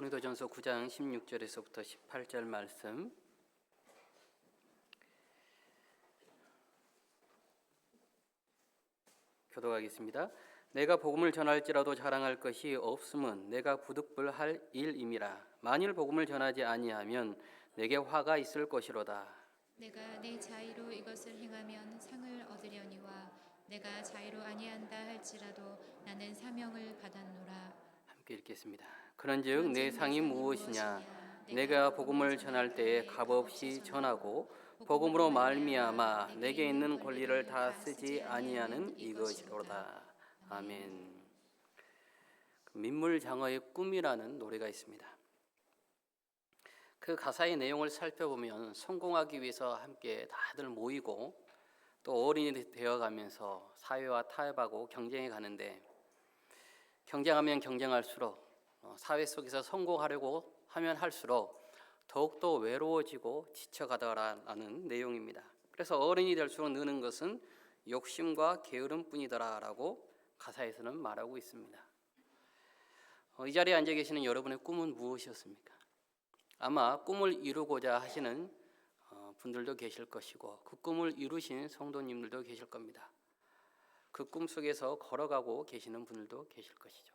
고린도전서 9장 16절에서부터 18절 말씀 교독하겠습니다. 내가 복음을 전할지라도 자랑할 것이 없음은 내가 부득불할 일임이라. 만일 복음을 전하지 아니하면 내게 화가 있을 것이로다. 내가 내 자의로 이것을 행하면 상을 얻으려니와 내가 자의로 아니한다 할지라도 나는 사명을 받았노라. 함께 읽겠습니다. 그런즉 내 상이 무엇이냐? 내가 복음을 전할 때에 값없이 전하고 복음으로 말미암아 내게 있는 권리를 다 쓰지 아니하는 이것이로다. 아멘. 민물장어의 꿈이라는 노래가 있습니다. 그 가사의 내용을 살펴보면 성공하기 위해서 함께 다들 모이고 또 어린이 되어가면서 사회와 타협하고 경쟁해 가는데, 경쟁하면 경쟁할수록 사회 속에서 성공하려고 하면 할수록 더욱더 외로워지고 지쳐가더라라는 내용입니다. 그래서 어른이 될수록 느는 것은 욕심과 게으름뿐이더라 라고 가사에서는 말하고 있습니다. 이 자리에 앉아 계시는 여러분의 꿈은 무엇이었습니까? 아마 꿈을 이루고자 하시는 분들도 계실 것이고 그 꿈을 이루신 성도님들도 계실 겁니다. 그 꿈 속에서 걸어가고 계시는 분들도 계실 것이죠.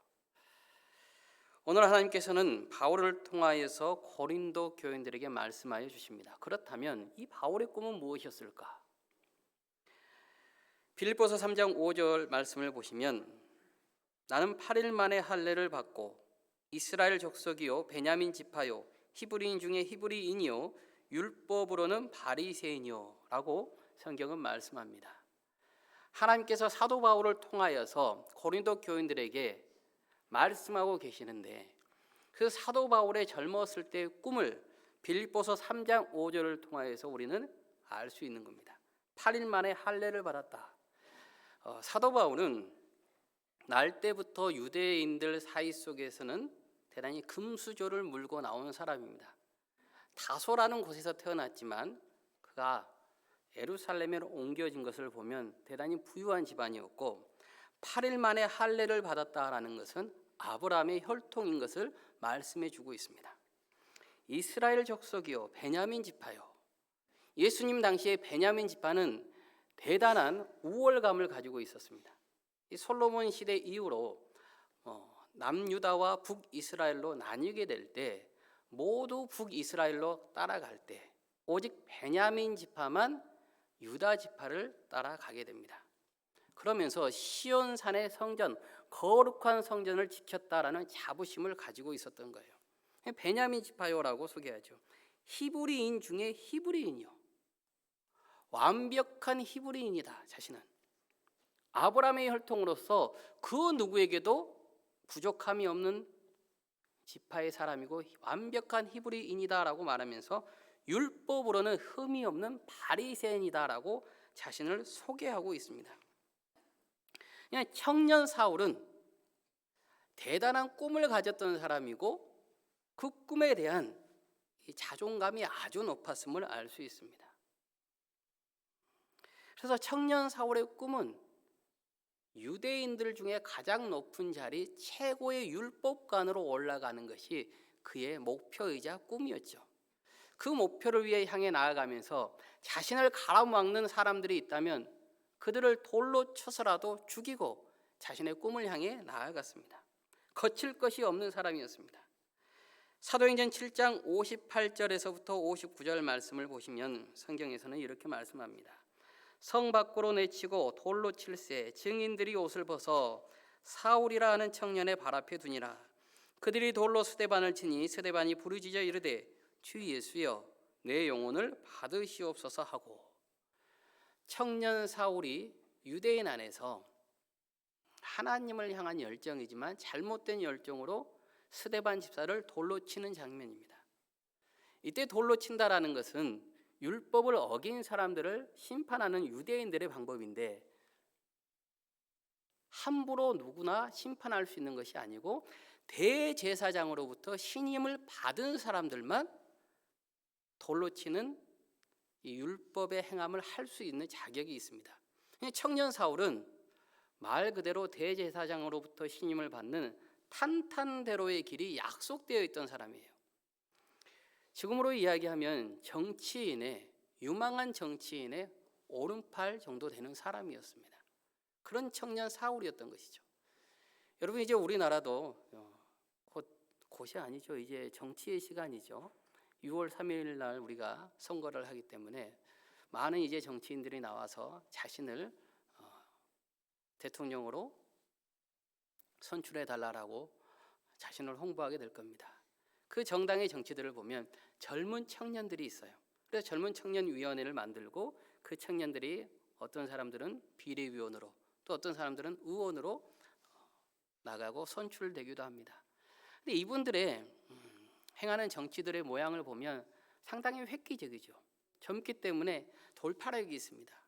오늘 하나님께서는 바울을 통하여서 고린도 교인들에게 말씀하여 주십니다. 그렇다면 이 바울의 꿈은 무엇이었을까? 빌립보서 3장 5절 말씀을 보시면 나는 8일 만에 할례를 받고 이스라엘 족속이요 베냐민 지파요 히브리인 중에 히브리인이요 율법으로는 바리새인이요 라고 성경은 말씀합니다. 하나님께서 사도 바울을 통하여서 고린도 교인들에게 말씀하고 계시는데 그 사도 바울의 젊었을 때의 꿈을 빌립보서 3장 5절을 통하여서 우리는 알 수 있는 겁니다. 8일 만에 할례를 받았다. 사도 바울은 날 때부터 유대인들 사이 속에서는 대단히 금수저를 물고 나온 사람입니다. 다소라는 곳에서 태어났지만 그가 예루살렘으로 옮겨진 것을 보면 대단히 부유한 집안이었고 8일 만에 할례를 받았다라는 것은 아브라함의 혈통인 것을 말씀해 주고 있습니다. 이스라엘 족속이요 베냐민 지파요. 예수님 당시에 베냐민 지파는 대단한 우월감을 가지고 있었습니다. 이 솔로몬 시대 이후로 남유다와 북이스라엘로 나뉘게 될 때 모두 북이스라엘로 따라갈 때 오직 베냐민 지파만 유다 지파를 따라가게 됩니다. 그러면서 시온산의 성전, 거룩한 성전을 지켰다라는 자부심을 가지고 있었던 거예요. 베냐민 지파요라고 소개하죠. 히브리인 중에 히브리인이요. 완벽한 히브리인이다. 자신은 아브라함의 혈통으로서 그 누구에게도 부족함이 없는 지파의 사람이고 완벽한 히브리인이다라고 말하면서 율법으로는 흠이 없는 바리새인이다라고 자신을 소개하고 있습니다. 그냥 청년 사울은 대단한 꿈을 가졌던 사람이고 그 꿈에 대한 자존감이 아주 높았음을 알 수 있습니다. 그래서 청년 사울의 꿈은 유대인들 중에 가장 높은 자리 최고의 율법관으로 올라가는 것이 그의 목표이자 꿈이었죠. 그 목표를 위해 향해 나아가면서 자신을 가로막는 사람들이 있다면 그들을 돌로 쳐서라도 죽이고 자신의 꿈을 향해 나아갔습니다. 거칠 것이 없는 사람이었습니다. 사도행전 7장 58절에서부터 59절 말씀을 보시면 성경에서는 이렇게 말씀합니다. 성 밖으로 내치고 돌로 칠세 증인들이 옷을 벗어 사울이라 하는 청년의 발 앞에 두니라. 그들이 돌로 스데반을 치니 스데반이 부르짖어 이르되 주 예수여 내 영혼을 받으시옵소서 하고. 청년 사울이 유대인 안에서 하나님을 향한 열정이지만 잘못된 열정으로 스데반 집사를 돌로 치는 장면입니다. 이때 돌로 친다라는 것은 율법을 어긴 사람들을 심판하는 유대인들의 방법인데 함부로 누구나 심판할 수 있는 것이 아니고 대제사장으로부터 신임을 받은 사람들만 돌로 치는 이 율법의 행함을 할 수 있는 자격이 있습니다. 청년 사울은 말 그대로 대제사장으로부터 신임을 받는 탄탄대로의 길이 약속되어 있던 사람이에요. 지금으로 이야기하면 정치인의, 유망한 정치인의 오른팔 정도 되는 사람이었습니다. 그런 청년 사울이었던 것이죠. 여러분, 이제 우리나라도 곧이 아니죠. 이제 정치의 시간이죠. 6월 3일 날 우리가 선거를 하기 때문에 많은 이제 정치인들이 나와서 자신을 대통령으로 선출해 달라고 자신을 홍보하게 될 겁니다. 그 정당의 정치들을 보면 젊은 청년들이 있어요. 그래서 젊은 청년위원회를 만들고 그 청년들이 어떤 사람들은 비례위원으로 또 어떤 사람들은 의원으로 나가고 선출되기도 합니다. 근데 이분들의 행하는 정치들의 모양을 보면 상당히 획기적이죠. 젊기 때문에 돌파력이 있습니다.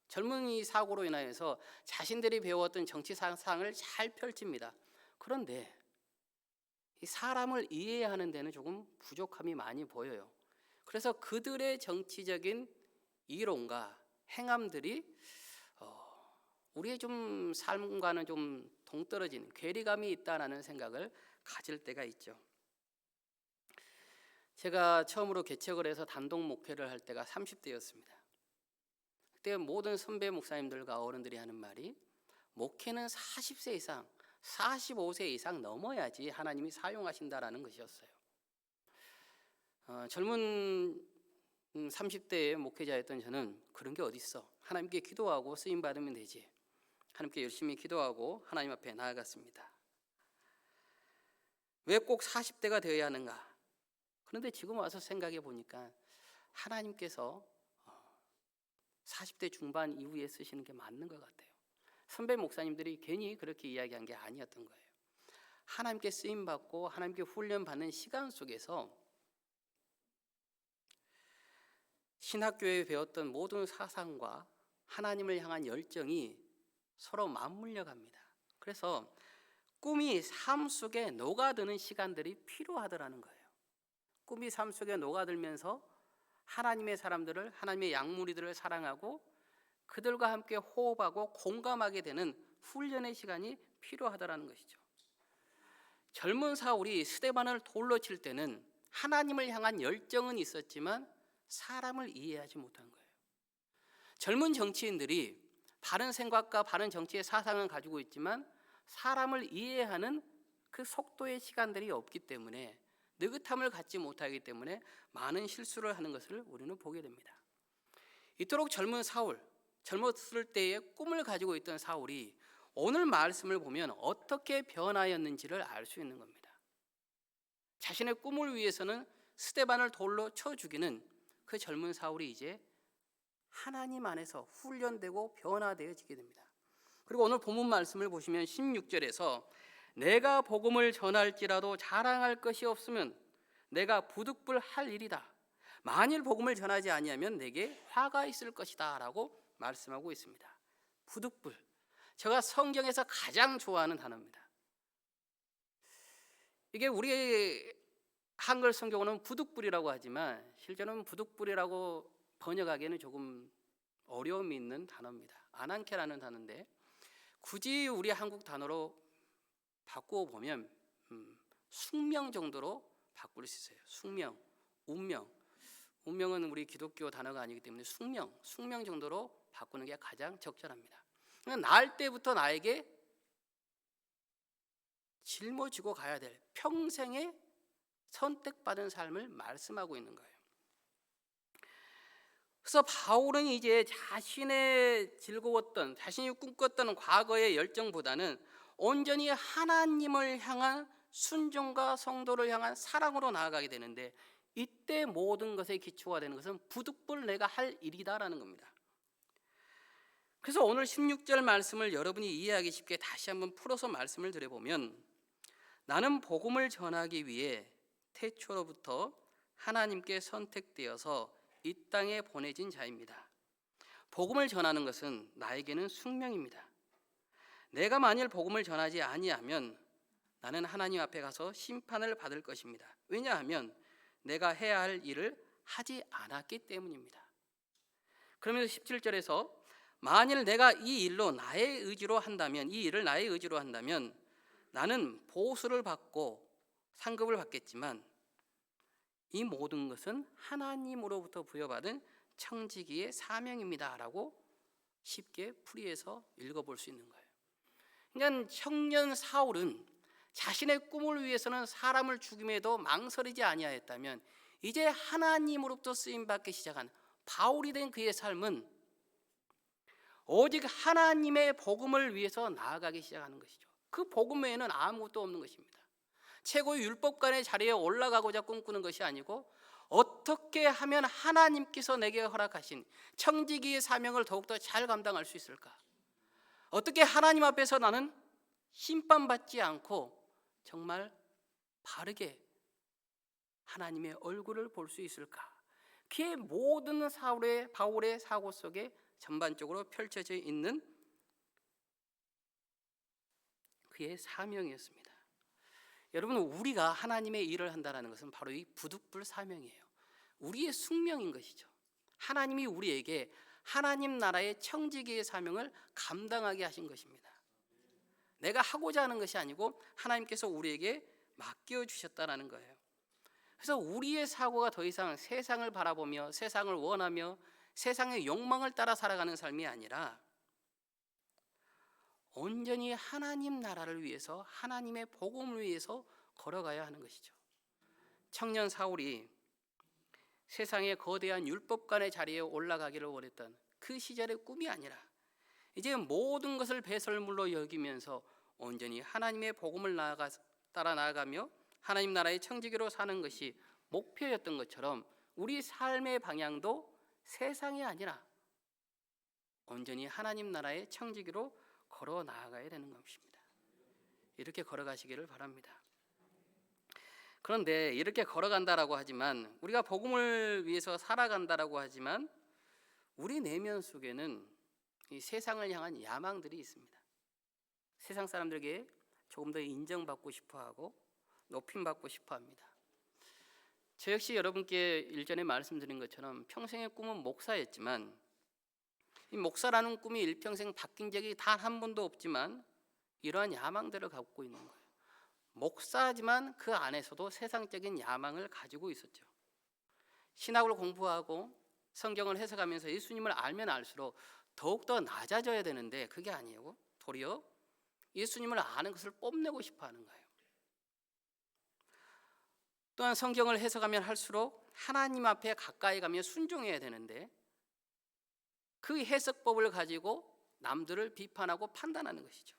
젊은이 사고로 인하여서 자신들이 배웠던 정치 사상을 잘 펼칩니다. 그런데 이 사람을 이해하는 데는 조금 부족함이 많이 보여요. 그래서 그들의 정치적인 이론과 행함들이 우리의 좀 삶과는 좀 동떨어지는 괴리감이 있다는 생각을 가질 때가 있죠. 제가 처음으로 개척을 해서 단독 목회를 할 때가 30대였습니다. 그때 모든 선배 목사님들과 어른들이 하는 말이 목회는 40세 이상, 45세 이상 넘어야지 하나님이 사용하신다라는 것이었어요. 젊은 30대의 목회자였던 저는 그런 게 어딨어. 하나님께 기도하고 쓰임 받으면 되지. 하나님께 열심히 기도하고 하나님 앞에 나아갔습니다. 왜 꼭 40대가 되어야 하는가? 그런데 지금 와서 생각해 보니까 하나님께서 40대 중반 이후에 쓰시는 게 맞는 것 같아요. 선배 목사님들이 괜히 그렇게 이야기한 게 아니었던 거예요. 하나님께 쓰임 받고 하나님께 훈련 받는 시간 속에서 신학교에 배웠던 모든 사상과 하나님을 향한 열정이 서로 맞물려 갑니다. 그래서 꿈이 삶 속에 녹아드는 시간들이 필요하더라는 거예요. 꿈이 삶 속에 녹아들면서 하나님의 사람들을, 하나님의 양무리들을 사랑하고 그들과 함께 호흡하고 공감하게 되는 훈련의 시간이 필요하다는 것이죠. 젊은 사울이 스데반을 돌로 칠 때는 하나님을 향한 열정은 있었지만 사람을 이해하지 못한 거예요. 젊은 정치인들이 바른 생각과 바른 정치의 사상은 가지고 있지만 사람을 이해하는 그 속도의 시간들이 없기 때문에, 느긋함을 갖지 못하기 때문에 많은 실수를 하는 것을 우리는 보게 됩니다. 이토록 젊은 사울, 젊었을 때의 꿈을 가지고 있던 사울이 오늘 말씀을 보면 어떻게 변하였는지를 알 수 있는 겁니다. 자신의 꿈을 위해서는 스데반을 돌로 쳐 죽이는 그 젊은 사울이 이제 하나님 안에서 훈련되고 변화되어지게 됩니다. 그리고 오늘 본문 말씀을 보시면 16절에서 내가 복음을 전할지라도 자랑할 것이 없으면 내가 부득불할 일이다. 만일 복음을 전하지 아니하면 내게 화가 있을 것이다 라고 말씀하고 있습니다. 부득불, 제가 성경에서 가장 좋아하는 단어입니다. 이게 우리 한글 성경어는 부득불이라고 하지만 실제로는 부득불이라고 번역하기에는 조금 어려움이 있는 단어입니다. 아난케라는 단어인데 굳이 우리 한국 단어로 바꾸어 보면 숙명 정도로 바꿀 수 있어요. 숙명, 운명. 운명은 우리 기독교 단어가 아니기 때문에 숙명 정도로 바꾸는 게 가장 적절합니다. 날 때부터 나에게 짊어지고 가야 될 평생의 선택받은 삶을 말씀하고 있는 거예요. 그래서 바울은 이제 자신의 즐거웠던, 자신이 꿈꿨던 과거의 열정보다는 온전히 하나님을 향한 순종과 성도를 향한 사랑으로 나아가게 되는데, 이때 모든 것의 기초가 되는 것은 부득불 내가 할 일이다라는 겁니다. 그래서 오늘 16절 말씀을 여러분이 이해하기 쉽게 다시 한번 풀어서 말씀을 드려보면, 나는 복음을 전하기 위해 태초로부터 하나님께 선택되어서 이 땅에 보내진 자입니다. 복음을 전하는 것은 나에게는 숙명입니다. 내가 만일 복음을 전하지 아니하면 나는 하나님 앞에 가서 심판을 받을 것입니다. 왜냐하면 내가 해야 할 일을 하지 않았기 때문입니다. 그러면서 17절에서 만일 내가 이 일을 나의 의지로 한다면 나는 보수를 받고 상급을 받겠지만 이 모든 것은 하나님으로부터 부여받은 청지기의 사명입니다라고 쉽게 풀이해서 읽어볼 수 있는 거예요. 그러니까 청년 사울은 자신의 꿈을 위해서는 사람을 죽임에도 망설이지 아니하였다면 이제 하나님으로부터 쓰임받기 시작한 바울이 된 그의 삶은 오직 하나님의 복음을 위해서 나아가기 시작하는 것이죠. 그 복음 외에는 아무것도 없는 것입니다. 최고의 율법관의 자리에 올라가고자 꿈꾸는 것이 아니고 어떻게 하면 하나님께서 내게 허락하신 청지기의 사명을 더욱더 잘 감당할 수 있을까? 어떻게 하나님 앞에서 나는 심판받지 않고 정말 바르게 하나님의 얼굴을 볼 수 있을까? 그의 모든 바울의 사고 속에 전반적으로 펼쳐져 있는 그의 사명이었습니다. 여러분, 우리가 하나님의 일을 한다는 것은 바로 이 부득불 사명이에요. 우리의 숙명인 것이죠. 하나님이 우리에게 하나님 나라의 청지기의 사명을 감당하게 하신 것입니다. 내가 하고자 하는 것이 아니고 하나님께서 우리에게 맡겨주셨다는 거예요. 그래서 우리의 사고가 더 이상 세상을 바라보며 세상을 원하며 세상의 욕망을 따라 살아가는 삶이 아니라 온전히 하나님 나라를 위해서 하나님의 복음을 위해서 걸어가야 하는 것이죠. 청년 사울이 세상의 거대한 율법관의 자리에 올라가기를 원했던 그 시절의 꿈이 아니라 이제 모든 것을 배설물로 여기면서 온전히 하나님의 복음을 따라 나아가며 하나님 나라의 청지기로 사는 것이 목표였던 것처럼 우리 삶의 방향도 세상이 아니라 온전히 하나님 나라의 청지기로 걸어 나아가야 되는 것입니다. 이렇게 걸어가시기를 바랍니다. 그런데 이렇게 걸어간다라고 하지만 우리가 복음을 위해서 살아간다라고 하지만 우리 내면 속에는 이 세상을 향한 야망들이 있습니다. 세상 사람들에게 조금 더 인정받고 싶어하고 높임받고 싶어합니다. 저 역시 여러분께 일전에 말씀드린 것처럼 평생의 꿈은 목사였지만 이 목사라는 꿈이 일평생 바뀐 적이 단 한 번도 없지만 이러한 야망들을 갖고 있는 거예요. 목사지만 그 안에서도 세상적인 야망을 가지고 있었죠. 신학을 공부하고 성경을 해석하면서 예수님을 알면 알수록 더욱더 낮아져야 되는데 그게 아니에요. 도리어 예수님을 아는 것을 뽐내고 싶어 하는 거예요. 또한 성경을 해석하면 할수록 하나님 앞에 가까이 가며 순종해야 되는데 그 해석법을 가지고 남들을 비판하고 판단하는 것이죠.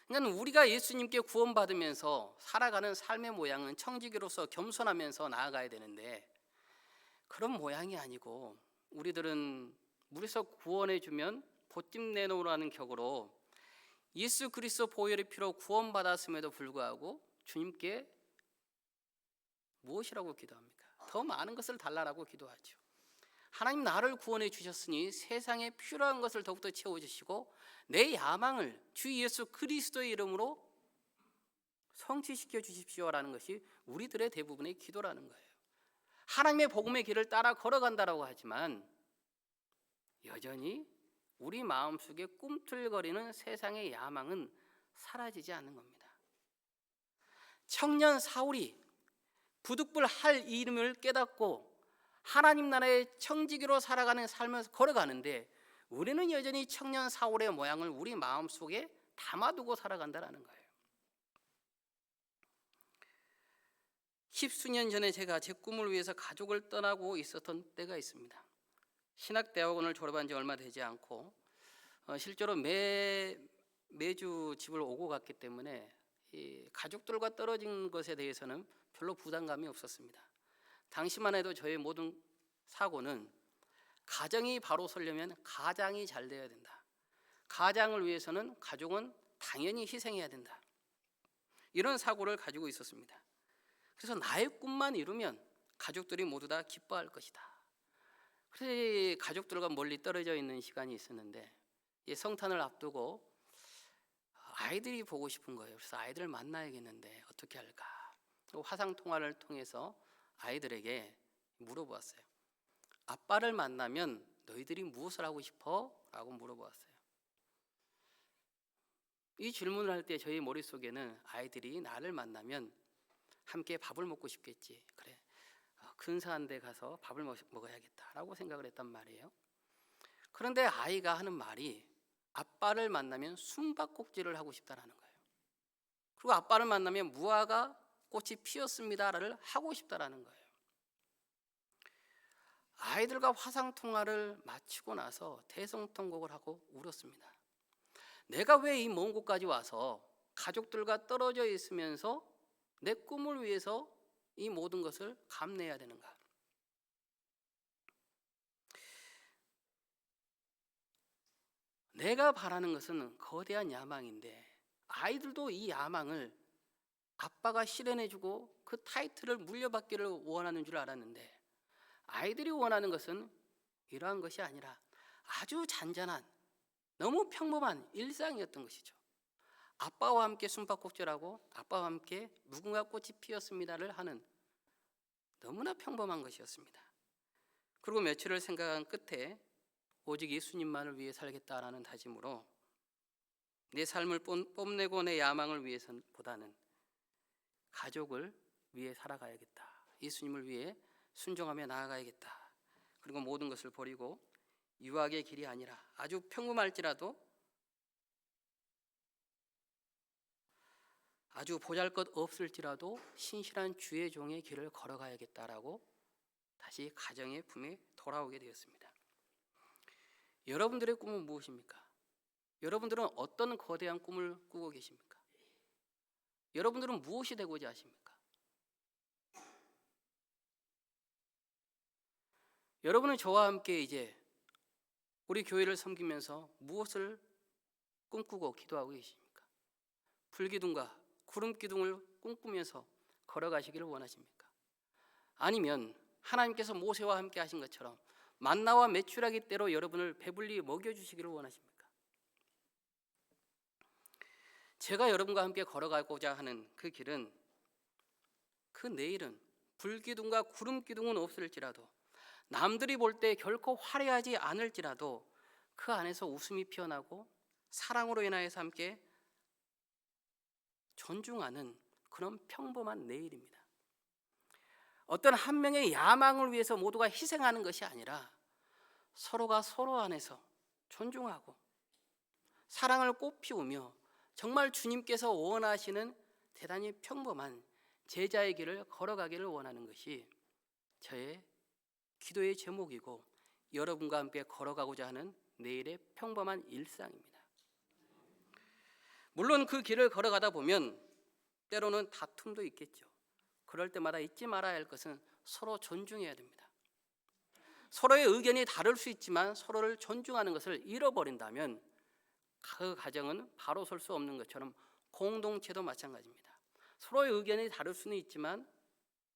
그러니까 우리가 예수님께 구원받으면서 살아가는 삶의 모양은 청지기로서 겸손하면서 나아가야 되는데 그런 모양이 아니고 우리들은 물에서 구원해 주면 보찜 내놓으라는 격으로 예수 그리스도 보혈의 피로 구원받았음에도 불구하고 주님께 무엇이라고 기도합니까? 더 많은 것을 달라라고 기도하죠. 하나님 나를 구원해 주셨으니 세상에 필요한 것을 더욱더 채워주시고 내 야망을 주 예수 그리스도의 이름으로 성취시켜 주십시오라는 것이 우리들의 대부분의 기도라는 거예요. 하나님의 복음의 길을 따라 걸어간다라고 하지만 여전히 우리 마음속에 꿈틀거리는 세상의 야망은 사라지지 않는 겁니다. 청년 사울이 부득불 할 이름을 깨닫고 하나님 나라의 청지기로 살아가는 삶을 걸어가는데 우리는 여전히 청년 사울의 모양을 우리 마음속에 담아두고 살아간다는 거예요. 십수년 전에 제가 제 꿈을 위해서 가족을 떠나고 있었던 때가 있습니다. 신학대학원을 졸업한 지 얼마 되지 않고 실제로 매주 집을 오고 갔기 때문에 이 가족들과 떨어진 것에 대해서는 별로 부담감이 없었습니다. 당시만 해도 저의 모든 사고는 가정이 바로 서려면 가장이 잘 되어야 된다. 가장을 위해서는 가족은 당연히 희생해야 된다. 이런 사고를 가지고 있었습니다. 그래서 나의 꿈만 이루면 가족들이 모두 다 기뻐할 것이다. 그래서 가족들과 멀리 떨어져 있는 시간이 있었는데 성탄을 앞두고 아이들이 보고 싶은 거예요. 그래서 아이들을 만나야겠는데 어떻게 할까? 화상 통화를 통해서 아이들에게 물어보았어요. 아빠를 만나면 너희들이 무엇을 하고 싶어? 라고 물어보았어요. 이 질문을 할 때 저희 머릿속에는 아이들이 나를 만나면 함께 밥을 먹고 싶겠지. 그래, 근사한 데 가서 밥을 먹어야겠다라고 생각을 했단 말이에요. 그런데 아이가 하는 말이 아빠를 만나면 숨바꼭질을 하고 싶다라는 거예요. 그리고 아빠를 만나면 무화과 꽃이 피었습니다를 하고 싶다라는 거예요. 아이들과 화상통화를 마치고 나서 대성통곡을 하고 울었습니다. 내가 왜 이 먼 곳까지 와서 가족들과 떨어져 있으면서 내 꿈을 위해서 이 모든 것을 감내해야 되는가? 내가 바라는 것은 거대한 야망인데 아이들도 이 야망을 아빠가 실현해주고 그 타이틀을 물려받기를 원하는 줄 알았는데 아이들이 원하는 것은 이러한 것이 아니라 아주 잔잔한 너무 평범한 일상이었던 것이죠. 아빠와 함께 숨바꼭질하고 아빠와 함께 무궁화 꽃이 피었습니다를 하는 너무나 평범한 것이었습니다. 그리고 며칠을 생각한 끝에 오직 예수님만을 위해 살겠다라는 다짐으로 내 삶을 뽐내고 내 야망을 위해서보다는 가족을 위해 살아가야겠다. 예수님을 위해 순종하며 나아가야겠다. 그리고 모든 것을 버리고 유학의 길이 아니라 아주 평범할지라도 아주 보잘것없을지라도 신실한 주의 종의 길을 걸어가야겠다라고 다시 가정의 품에 돌아오게 되었습니다. 여러분들의 꿈은 무엇입니까? 여러분들은 어떤 거대한 꿈을 꾸고 계십니까? 여러분들은 무엇이 되고자 하십니까? 여러분은 저와 함께 이제 우리 교회를 섬기면서 무엇을 꿈꾸고 기도하고 계십니까? 불기둥과 구름기둥을 꿈꾸면서 걸어가시기를 원하십니까? 아니면 하나님께서 모세와 함께 하신 것처럼 만나와 메추라기 때로 여러분을 배불리 먹여주시기를 원하십니까? 제가 여러분과 함께 걸어가고자 하는 그 길은 그 내일은 불기둥과 구름기둥은 없을지라도 남들이 볼 때 결코 화려하지 않을지라도 그 안에서 웃음이 피어나고 사랑으로 인하여서 함께 존중하는 그런 평범한 내일입니다. 어떤 한 명의 야망을 위해서 모두가 희생하는 것이 아니라 서로가 서로 안에서 존중하고 사랑을 꽃피우며 정말 주님께서 원하시는 대단히 평범한 제자의 길을 걸어가기를 원하는 것이 저의 기도의 제목이고 여러분과 함께 걸어가고자 하는 내일의 평범한 일상입니다. 물론 그 길을 걸어가다 보면 때로는 다툼도 있겠죠. 그럴 때마다 잊지 말아야 할 것은 서로 존중해야 됩니다. 서로의 의견이 다를 수 있지만 서로를 존중하는 것을 잃어버린다면 그 가정은 바로 설 수 없는 것처럼 공동체도 마찬가지입니다. 서로의 의견이 다를 수는 있지만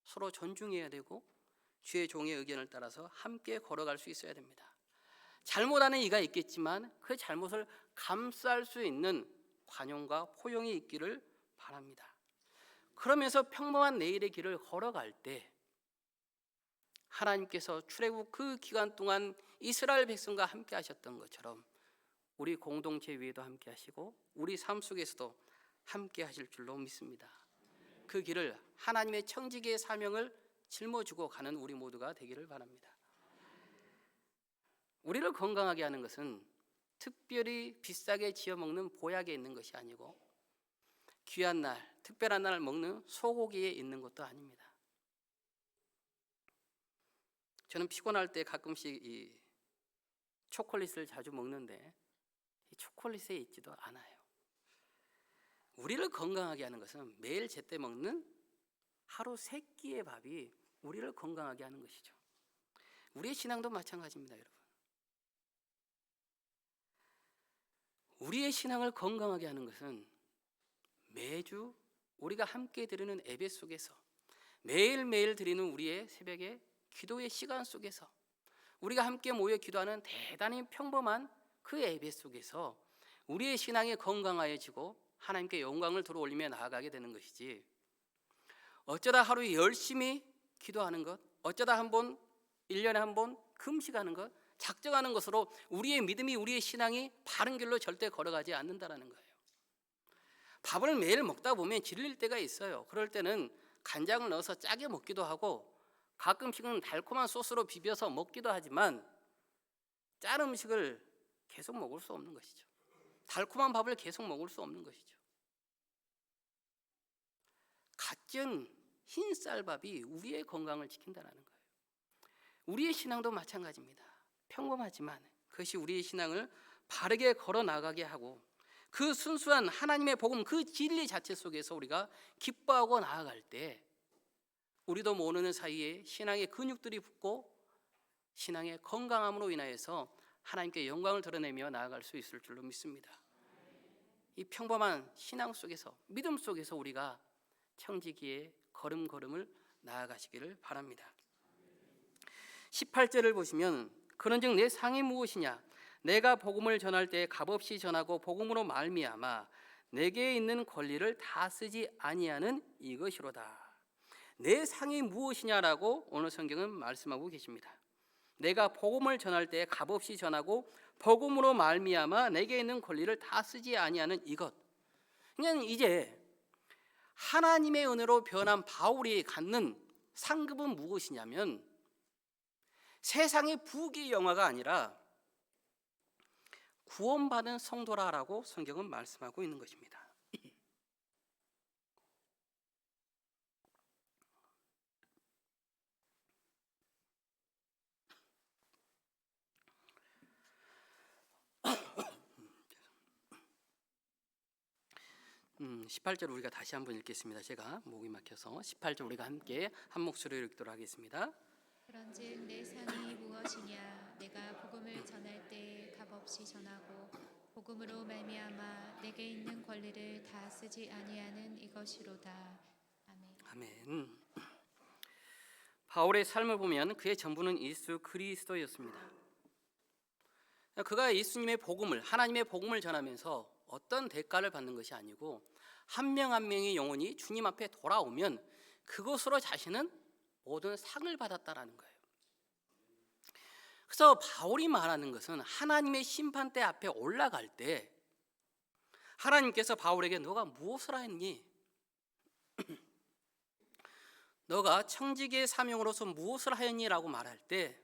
서로 존중해야 되고 주의 종의 의견을 따라서 함께 걸어갈 수 있어야 됩니다. 잘못하는 이가 있겠지만 그 잘못을 감쌀 수 있는 관용과 포용이 있기를 바랍니다. 그러면서 평범한 내일의 길을 걸어갈 때 하나님께서 출애굽 그 기간 동안 이스라엘 백성과 함께 하셨던 것처럼 우리 공동체 위에도 함께 하시고 우리 삶 속에서도 함께 하실 줄로 믿습니다. 그 길을 하나님의 청지기의 사명을 짊어지고 가는 우리 모두가 되기를 바랍니다. 우리를 건강하게 하는 것은 특별히 비싸게 지어먹는 보약에 있는 것이 아니고 귀한 날, 특별한 날 먹는 소고기에 있는 것도 아닙니다. 저는 피곤할 때 가끔씩 이 초콜릿을 자주 먹는데 이 초콜릿에 있지도 않아요. 우리를 건강하게 하는 것은 매일 제때 먹는 하루 3끼의 밥이 우리를 건강하게 하는 것이죠. 우리의 신앙도 마찬가지입니다, 여러분. 우리의 신앙을 건강하게 하는 것은 매주 우리가 함께 드리는 예배 속에서 매일매일 드리는 우리의 새벽의 기도의 시간 속에서 우리가 함께 모여 기도하는 대단히 평범한 그 예배 속에서 우리의 신앙이 건강해지고 하나님께 영광을 들어올리며 나아가게 되는 것이지, 어쩌다 하루에 열심히 기도하는 것, 어쩌다 한 번, 1년에 한 번 금식하는 것, 작정하는 것으로 우리의 믿음이, 우리의 신앙이 바른 길로 절대 걸어가지 않는다는 거예요. 밥을 매일 먹다 보면 질릴 때가 있어요. 그럴 때는 간장을 넣어서 짜게 먹기도 하고 가끔씩은 달콤한 소스로 비벼서 먹기도 하지만 짠 음식을 계속 먹을 수 없는 것이죠. 달콤한 밥을 계속 먹을 수 없는 것이죠. 갓 지은 흰 쌀밥이 우리의 건강을 지킨다는 거예요. 우리의 신앙도 마찬가지입니다. 평범하지만 그것이 우리의 신앙을 바르게 걸어 나가게 하고 그 순수한 하나님의 복음, 그 진리 자체 속에서 우리가 기뻐하고 나아갈 때 우리도 모르는 사이에 신앙의 근육들이 붙고 신앙의 건강함으로 인하여서 하나님께 영광을 드러내며 나아갈 수 있을 줄로 믿습니다. 이 평범한 신앙 속에서, 믿음 속에서 우리가 청지기의 걸음걸음을 나아가시기를 바랍니다. 18절을 보시면 그런즉 내 상이 무엇이냐? 내가 복음을 전할 때 값없이 전하고 복음으로 말미암아 내게 있는 권리를 다 쓰지 아니하는 이것이로다. 내 상이 무엇이냐라고 오늘 성경은 말씀하고 계십니다. 내가 복음을 전할 때 값없이 전하고 복음으로 말미암아 내게 있는 권리를 다 쓰지 아니하는 이것. 그냥 이제 하나님의 은혜로 변한 바울이 갖는 상급은 무엇이냐면 세상의 부귀 영화가 아니라 구원받은 성도라라고 성경은 말씀하고 있는 것입니다. 18절 우리가 다시 한번 읽겠습니다. 제가 목이 막혀서 18절 우리가 함께 한 목소리로 읽도록 하겠습니다. 그런즉 내 상이 무엇이냐? 내가 복음을 전할 때 값없이 전하고 복음으로 말미암아 내게 있는 권리를 다 쓰지 아니하는 이것이로다. 아멘. 아멘. 바울의 삶을 보면 그의 전부는 예수 그리스도였습니다. 그가 예수님의 복음을, 하나님의 복음을 전하면서 어떤 대가를 받는 것이 아니고 한 명 한 명의 영혼이 주님 앞에 돌아오면 그것으로 자신은 모든 상을 받았다라는 거예요. 그래서 바울이 말하는 것은 하나님의 심판대 앞에 올라갈 때 하나님께서 바울에게 너가 무엇을 하였니? 너가 청지기의 사명으로서 무엇을 하였니라고 말할 때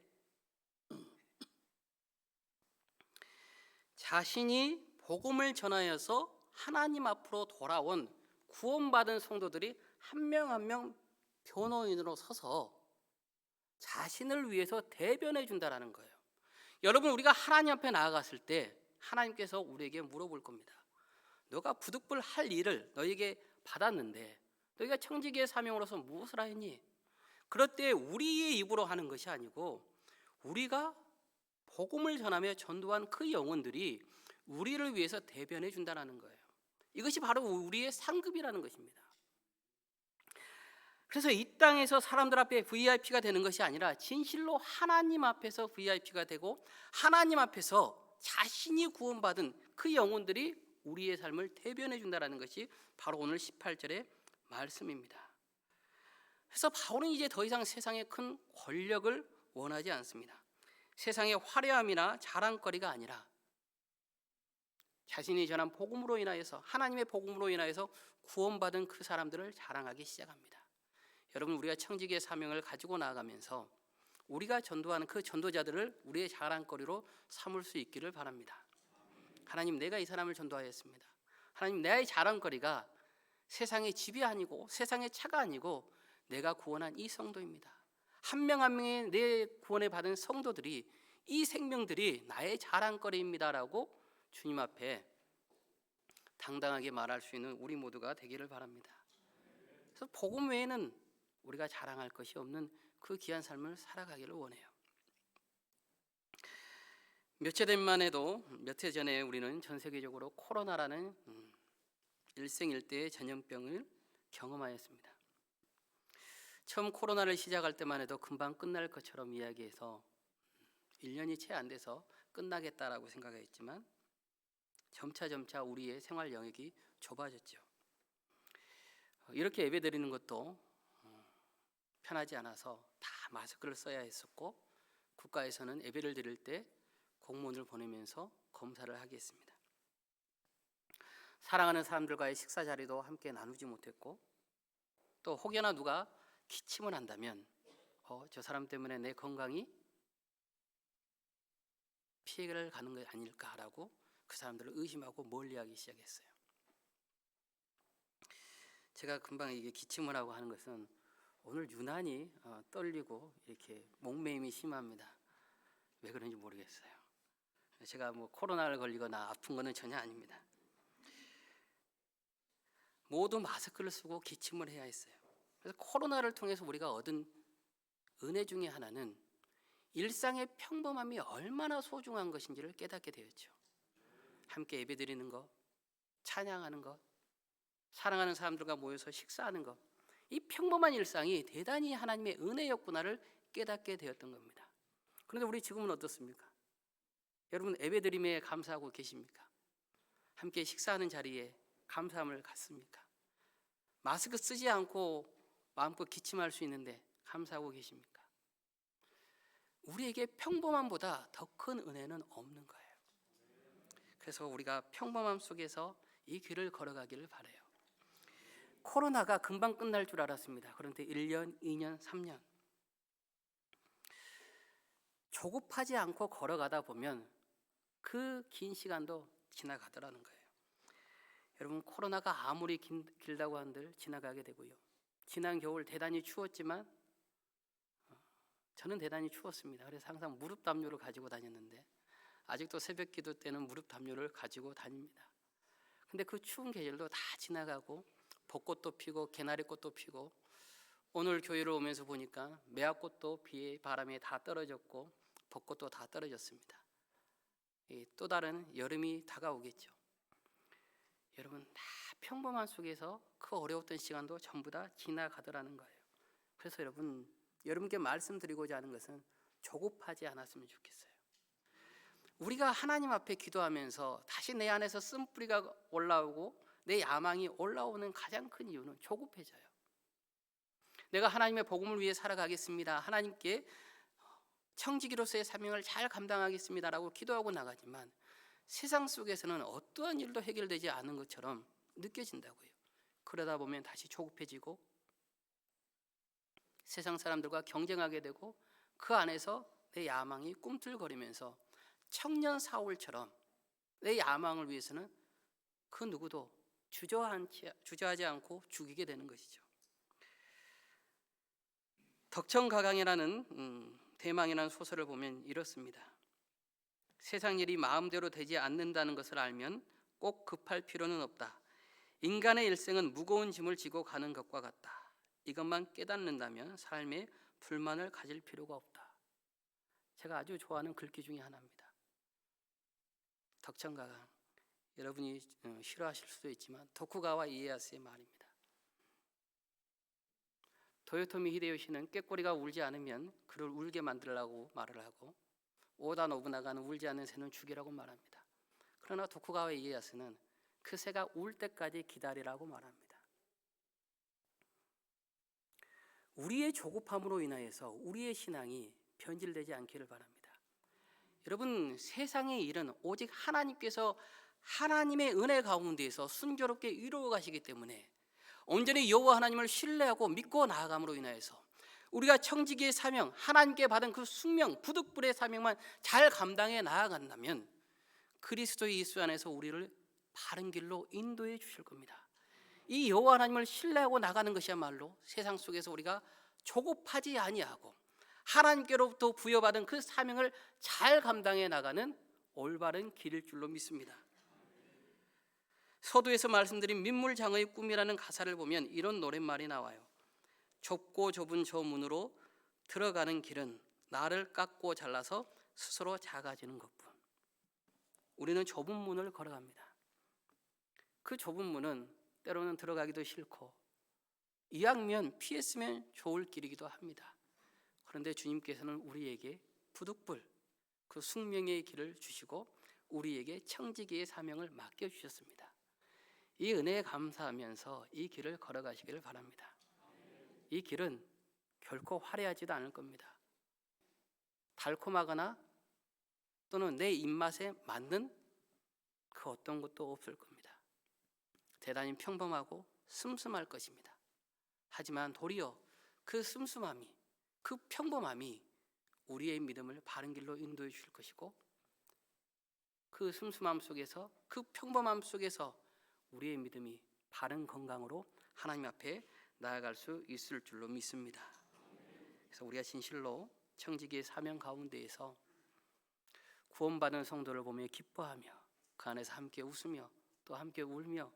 자신이 복음을 전하여서 하나님 앞으로 돌아온 구원받은 성도들이 한 명 한 명 변호인으로 서서 자신을 위해서 대변해 준다라는 거예요. 여러분, 우리가 하나님 앞에 나아갔을 때 하나님께서 우리에게 물어볼 겁니다. 너가 부득불 할 일을 너에게 받았는데 너희가 청지기의 사명으로서 무엇을 하였니? 그럴 때 우리의 입으로 하는 것이 아니고 우리가 복음을 전하며 전도한 그 영혼들이 우리를 위해서 대변해 준다는 거예요. 이것이 바로 우리의 상급이라는 것입니다. 그래서 이 땅에서 사람들 앞에 VIP가 되는 것이 아니라 진실로 하나님 앞에서 VIP가 되고 하나님 앞에서 자신이 구원받은 그 영혼들이 우리의 삶을 대변해 준다는 것이 바로 오늘 18절의 말씀입니다. 그래서 바울은 이제 더 이상 세상의 큰 권력을 원하지 않습니다. 세상의 화려함이나 자랑거리가 아니라 자신이 전한 복음으로 인하여서, 하나님의 복음으로 인하여서 구원받은 그 사람들을 자랑하기 시작합니다. 여러분, 우리가 청지기의 사명을 가지고 나아가면서 우리가 전도하는 그 전도자들을 우리의 자랑거리로 삼을 수 있기를 바랍니다. 하나님, 내가 이 사람을 전도하였습니다. 하나님, 나의 자랑거리가 세상의 집이 아니고 세상의 차가 아니고 내가 구원한 이 성도입니다. 한 명 한 명의 내 구원을 받은 성도들이, 이 생명들이 나의 자랑거리입니다라고 주님 앞에 당당하게 말할 수 있는 우리 모두가 되기를 바랍니다. 그래서 복음 외에는 우리가 자랑할 것이 없는 그 귀한 삶을 살아가기를 원해요. 며칠 전에 우리는 전 세계적으로 코로나라는 일생일대의 전염병을 경험하였습니다. 처음 코로나를 시작할 때만 해도 금방 끝날 것처럼 이야기해서 1년이 채 안 돼서 끝나겠다라고 생각했지만 점차 우리의 생활 영역이 좁아졌죠. 이렇게 예배 드리는 것도 편하지 않아서 다 마스크를 써야 했었고, 국가에서는 예배를 드릴 때 공문을 보내면서 검사를 하게 했습니다. 사랑하는 사람들과의 식사 자리도 함께 나누지 못했고, 또 혹여나 누가 기침을 한다면 저 사람 때문에 내 건강이 피해를 가는 게 아닐까라고 그 사람들을 의심하고 멀리하기 시작했어요. 제가 금방 이게 기침을 하고 하는 것은 오늘 유난히 떨리고 이렇게 목매임이 심합니다. 왜 그런지 모르겠어요. 제가 뭐 코로나를 걸리거나 아픈 거는 전혀 아닙니다. 모두 마스크를 쓰고 기침을 해야 했어요. 그래서 코로나를 통해서 우리가 얻은 은혜 중에 하나는 일상의 평범함이 얼마나 소중한 것인지를 깨닫게 되었죠. 함께 예배드리는 것, 찬양하는 것, 사랑하는 사람들과 모여서 식사하는 것, 이 평범한 일상이 대단히 하나님의 은혜였구나를 깨닫게 되었던 겁니다. 그런데 우리 지금은 어떻습니까? 여러분 예배드림에 감사하고 계십니까? 함께 식사하는 자리에 감사함을 갖습니까? 마스크 쓰지 않고 마음껏 기침할 수 있는데 감사하고 계십니까? 우리에게 평범함보다 더 큰 은혜는 없는 거예요. 그래서 우리가 평범함 속에서 이 길을 걸어가기를 바라요. 코로나가 금방 끝날 줄 알았습니다. 그런데 1년, 2년, 3년 조급하지 않고 걸어가다 보면 그 긴 시간도 지나가더라는 거예요. 여러분 코로나가 아무리 길다고 한들 지나가게 되고요. 지난 겨울 대단히 추웠지만 저는 대단히 추웠습니다. 그래서 항상 무릎 담요를 가지고 다녔는데 아직도 새벽 기도 때는 무릎 담요를 가지고 다닙니다. 근데 그 추운 계절도 다 지나가고 벚꽃도 피고 개나리꽃도 피고 오늘 교회를 오면서 보니까 매화꽃도 비에 바람에 다 떨어졌고 벚꽃도 다 떨어졌습니다. 또 다른 여름이 다가오겠죠. 여러분 다 평범한 속에서 그 어려웠던 시간도 전부 다 지나가더라는 거예요. 그래서 여러분께 말씀드리고자 하는 것은 조급하지 않았으면 좋겠어요. 우리가 하나님 앞에 기도하면서 다시 내 안에서 쓴뿌리가 올라오고 내 야망이 올라오는 가장 큰 이유는 조급해져요. 내가 하나님의 복음을 위해 살아가겠습니다. 하나님께 청지기로서의 사명을 잘 감당하겠습니다라고 기도하고 나가지만 세상 속에서는 어떠한 일도 해결되지 않은 것처럼 느껴진다고요. 그러다 보면 다시 조급해지고 세상 사람들과 경쟁하게 되고 그 안에서 내 야망이 꿈틀거리면서 청년 사울처럼 내 야망을 위해서는 그 누구도 주저하지 않고 죽이게 되는 것이죠. 덕천가강이라는 대망이라는 소설을 보면 이렇습니다. 세상 일이 마음대로 되지 않는다는 것을 알면 꼭 급할 필요는 없다. 인간의 일생은 무거운 짐을 지고 가는 것과 같다. 이것만 깨닫는다면 삶에 불만을 가질 필요가 없다. 제가 아주 좋아하는 글귀 중에 하나입니다. 덕천가강. 여러분이 싫어하실 수도 있지만 도쿠가와 이에야스의 말입니다. 도요토미 히데요시는 꾀꼬리가 울지 않으면 그를 울게 만들라고 말을 하고 오다 노부나가는 울지 않는 새는 죽이라고 말합니다. 그러나 도쿠가와 이에야스는 그 새가 울 때까지 기다리라고 말합니다. 우리의 조급함으로 인하여서 우리의 신앙이 변질되지 않기를 바랍니다. 여러분 세상의 일은 오직 하나님께서 하나님의 은혜 가운데에서 순조롭게 이루어 가시기 때문에 온전히 여호와 하나님을 신뢰하고 믿고 나아감으로 인하여서 우리가 청지기의 사명, 하나님께 받은 그 숙명, 부득불의 사명만 잘 감당해 나아간다면 그리스도 예수 안에서 우리를 바른 길로 인도해 주실 겁니다. 이 여호와 하나님을 신뢰하고 나가는 것이야말로 세상 속에서 우리가 조급하지 아니하고 하나님께로부터 부여받은 그 사명을 잘 감당해 나가는 올바른 길일 줄로 믿습니다. 서두에서 말씀드린 민물장어의 꿈이라는 가사를 보면 이런 노랫말이 나와요. 좁고 좁은 저 문으로 들어가는 길은 나를 깎고 잘라서 스스로 작아지는 것뿐. 우리는 좁은 문을 걸어갑니다. 그 좁은 문은 때로는 들어가기도 싫고 이왕이면 피했으면 좋을 길이기도 합니다. 그런데 주님께서는 우리에게 부득불 그 숙명의 길을 주시고 우리에게 청지기의 사명을 맡겨주셨습니다. 이 은혜에 감사하면서 이 길을 걸어가시기를 바랍니다. 이 길은 결코 화려하지도 않을 겁니다. 달콤하거나 또는 내 입맛에 맞는 그 어떤 것도 없을 겁니다. 대단히 평범하고 슴슴할 것입니다. 하지만 도리어 그 슴슴함이, 그 평범함이 우리의 믿음을 바른 길로 인도해 줄 것이고, 그 슴슴함 속에서, 그 평범함 속에서 우리의 믿음이 바른 건강으로 하나님 앞에 나아갈 수 있을 줄로 믿습니다. 그래서 우리가 진실로 청지기의 사명 가운데에서 구원받은 성도를 보며 기뻐하며 그 안에서 함께 웃으며 또 함께 울며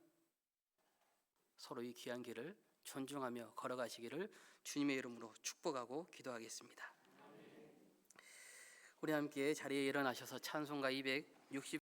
서로 이 귀한 길을 존중하며 걸어가시기를 주님의 이름으로 축복하고 기도하겠습니다. 우리 함께 자리에 일어나셔서 찬송가 260